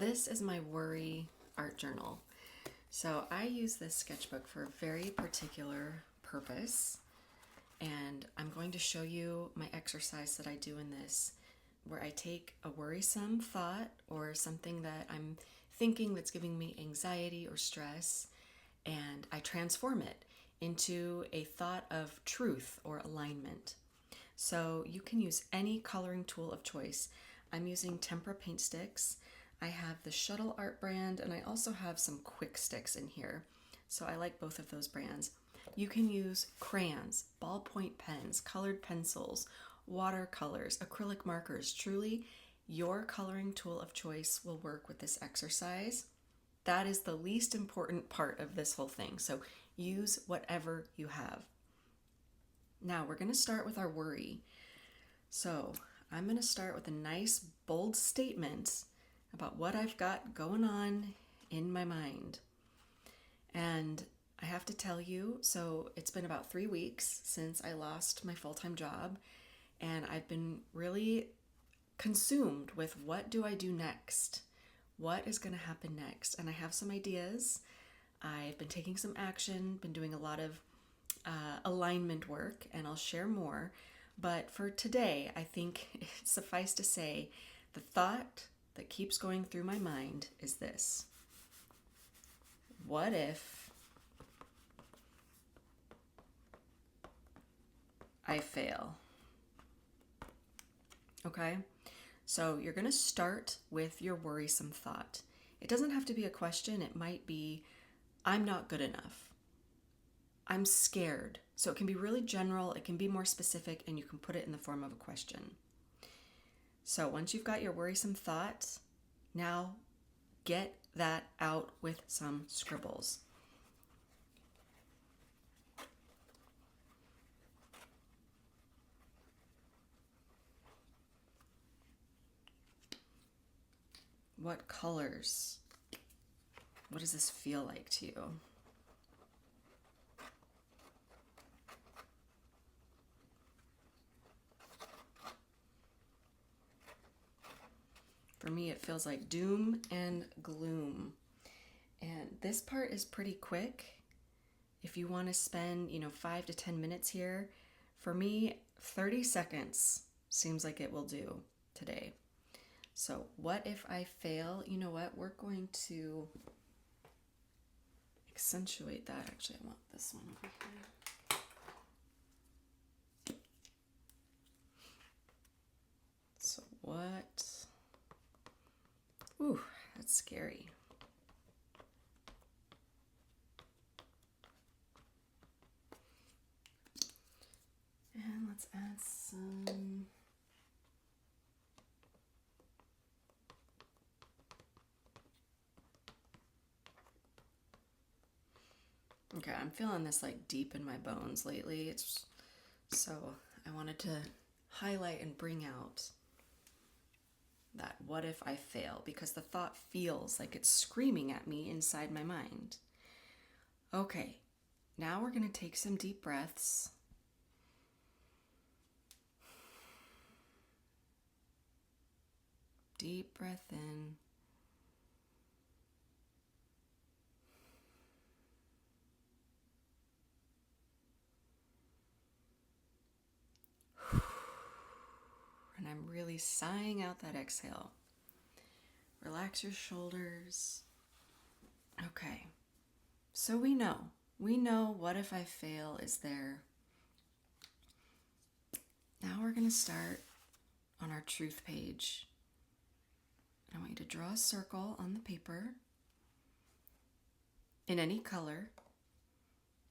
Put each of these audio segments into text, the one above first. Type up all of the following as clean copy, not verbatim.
This is my worry art journal. So I use this sketchbook for a very particular purpose, and I'm going to show you my exercise that I do in this, where I take a worrisome thought or something that I'm thinking that's giving me anxiety or stress, and I transform it into a thought of truth or alignment. So you can use any coloring tool of choice. I'm using tempera paint sticks. I have the Shuttle Art brand, and I also have some quick sticks in here. So I like both of those brands. You can use crayons, ballpoint pens, colored pencils, watercolors, acrylic markers. Truly, your coloring tool of choice will work with this exercise. That is the least important part of this whole thing. So use whatever you have. Now we're going to start with our worry. So I'm going to start with a nice bold statement about what I've got going on in my mind. And I have to tell you, so it's been about 3 weeks since I lost my full-time job, and I've been really consumed with what do I do next? What is going to happen next? And I have some ideas. I've been taking some action, been doing a lot of alignment work, and I'll share more. But for today, I think it's suffice to say, the thought that keeps going through my mind is this: what if I fail? Okay, so you're going to start with your worrisome thought. It doesn't have to be a question. It might be, I'm not good enough. I'm scared. So it can be really general, it can be more specific, and you can put it in the form of a question. So once you've got your worrisome thought, now get that out with some scribbles. What colors? What does this feel like to you? For me, it feels like doom and gloom. And this part is pretty quick. If you want to spend, 5 to 10 minutes here, for me, 30 seconds seems like it will do today. So what if I fail? You know what? We're going to accentuate that. Actually, I want this one over here. So what? Ooh, that's scary. And let's add some. Okay, I'm feeling this like deep in my bones lately. So I wanted to highlight and bring out that what if I fail, because the thought feels like it's screaming at me inside my mind. Okay, now we're going to take some deep breaths. Deep breath in. And I'm really sighing out that exhale. Relax your shoulders. Okay, so we know what if I fail is there. Now we're going to start on our truth page. I want you to draw a circle on the paper in any color.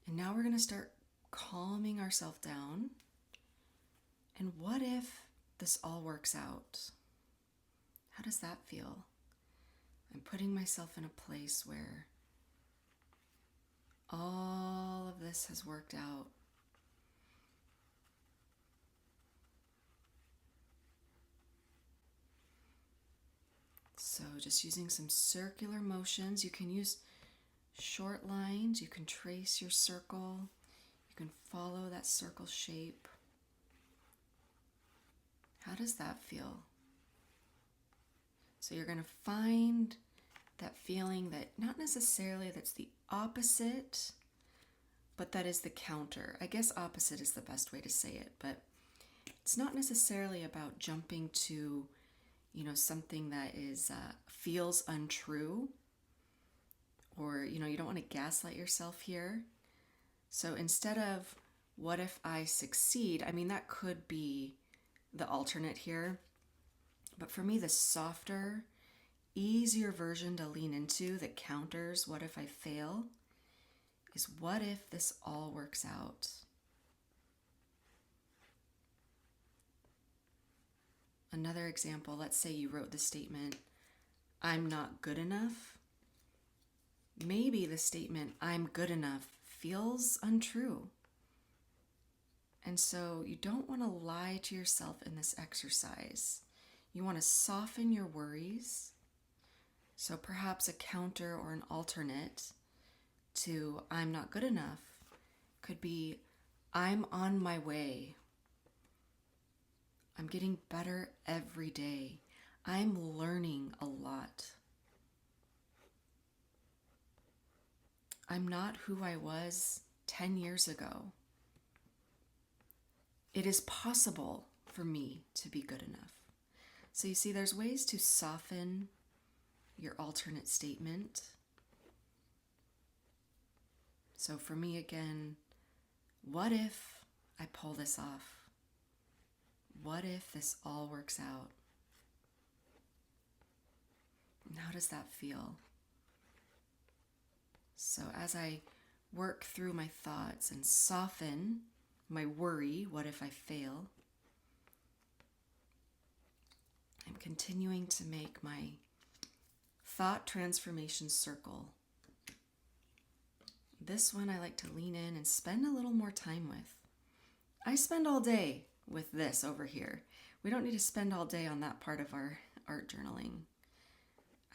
And now we're going to start calming ourselves down. And what if this all works out? How does that feel? I'm putting myself in a place where all of this has worked out. So just using some circular motions. You can use short lines. You can trace your circle. You can follow that circle shape. How does that feel? So you're going to find that feeling that not necessarily that's the opposite, but that is the counter. I guess opposite is the best way to say it, but it's not necessarily about jumping to, something that is feels untrue, or, you don't want to gaslight yourself here. So instead of what if I succeed, I mean, that could be the alternate here. But for me, the softer, easier version to lean into that counters what if I fail is what if this all works out? Another example, let's say you wrote the statement, I'm not good enough. Maybe the statement, I'm good enough, feels untrue. And so you don't want to lie to yourself in this exercise. You want to soften your worries. So perhaps a counter or an alternate to I'm not good enough could be I'm on my way. I'm getting better every day. I'm learning a lot. I'm not who I was 10 years ago. It is possible for me to be good enough. So you see, there's ways to soften your alternate statement. So for me again, what if I pull this off? What if this all works out? And how does that feel? So as I work through my thoughts and soften my worry, what if I fail? I'm continuing to make my thought transformation circle. This one I like to lean in and spend a little more time with. I spend all day with this over here. We don't need to spend all day on that part of our art journaling.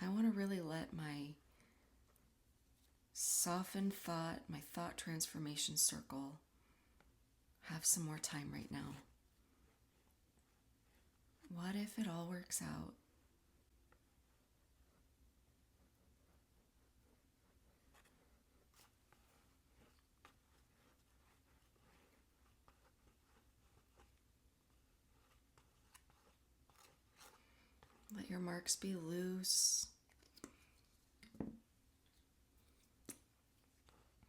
I want to really let my softened thought, my thought transformation circle, have some more time right now. What if it all works out? Let your marks be loose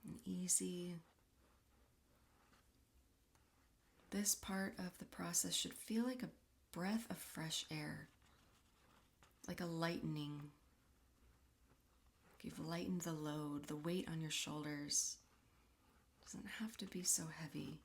and easy. This part of the process should feel like a breath of fresh air, like a lightening. You've lightened the load, the weight on your shoulders. Doesn't have to be so heavy.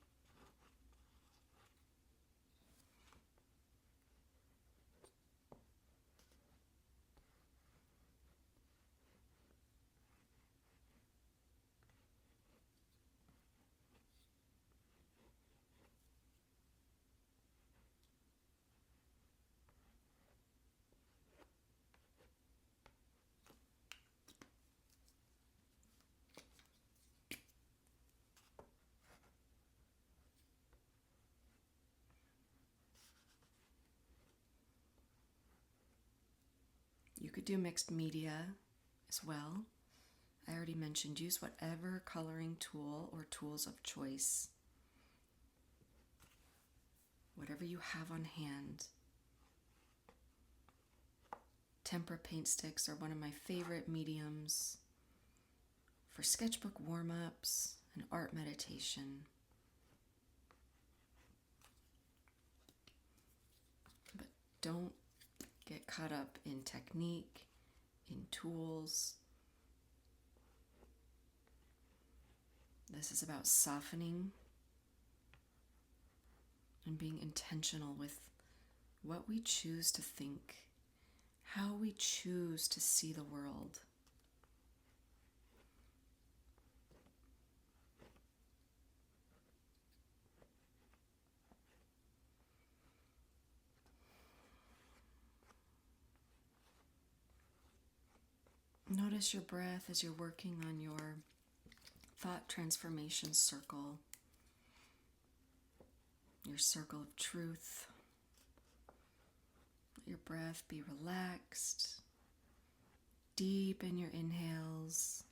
You could do mixed media as well. I already mentioned use whatever coloring tool or tools of choice. Whatever you have on hand. Tempera paint sticks are one of my favorite mediums for sketchbook warm-ups and art meditation. But don't get caught up in technique, in tools. This is about softening and being intentional with what we choose to think, how we choose to see the world. Notice your breath as you're working on your thought transformation circle, your circle of truth Let your breath be relaxed. Deep in your inhales.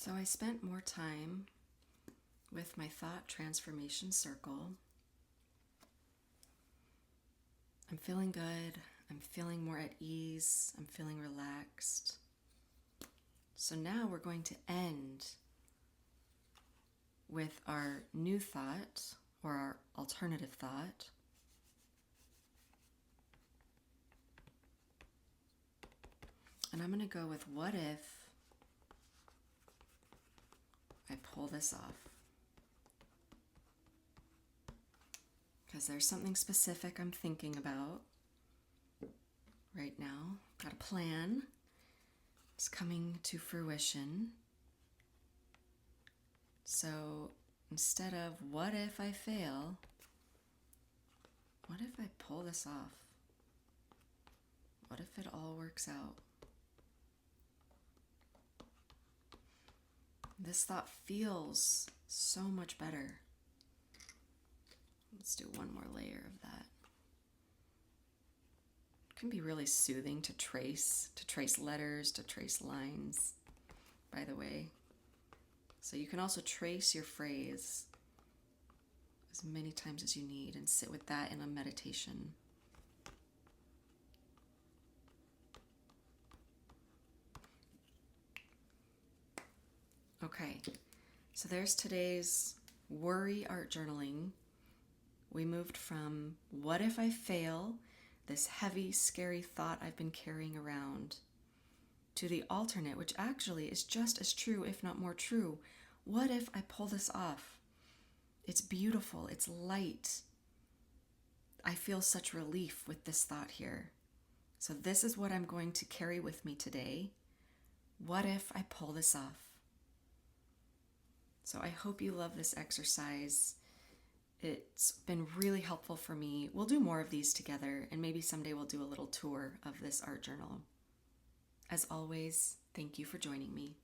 So I spent more time with my thought transformation circle. I'm feeling good. I'm feeling more at ease. I'm feeling relaxed. So now we're going to end with our new thought or our alternative thought. And I'm going to go with, what if I pull this off? Because there's something specific I'm thinking about right now. Got a plan. It's coming to fruition. So instead of what if I fail, what if I pull this off? What if it all works out? This thought feels so much better. Let's do one more layer of that. It can be really soothing to trace letters, to trace lines, by the way. So you can also trace your phrase as many times as you need and sit with that in a meditation. Okay, so there's today's worry art journaling. We moved from what if I fail, this heavy, scary thought I've been carrying around, to the alternate, which actually is just as true, if not more true. What if I pull this off? It's beautiful, it's light. I feel such relief with this thought here. So this is what I'm going to carry with me today. What if I pull this off? So I hope you love this exercise. It's been really helpful for me. We'll do more of these together, and maybe someday we'll do a little tour of this art journal. As always, thank you for joining me.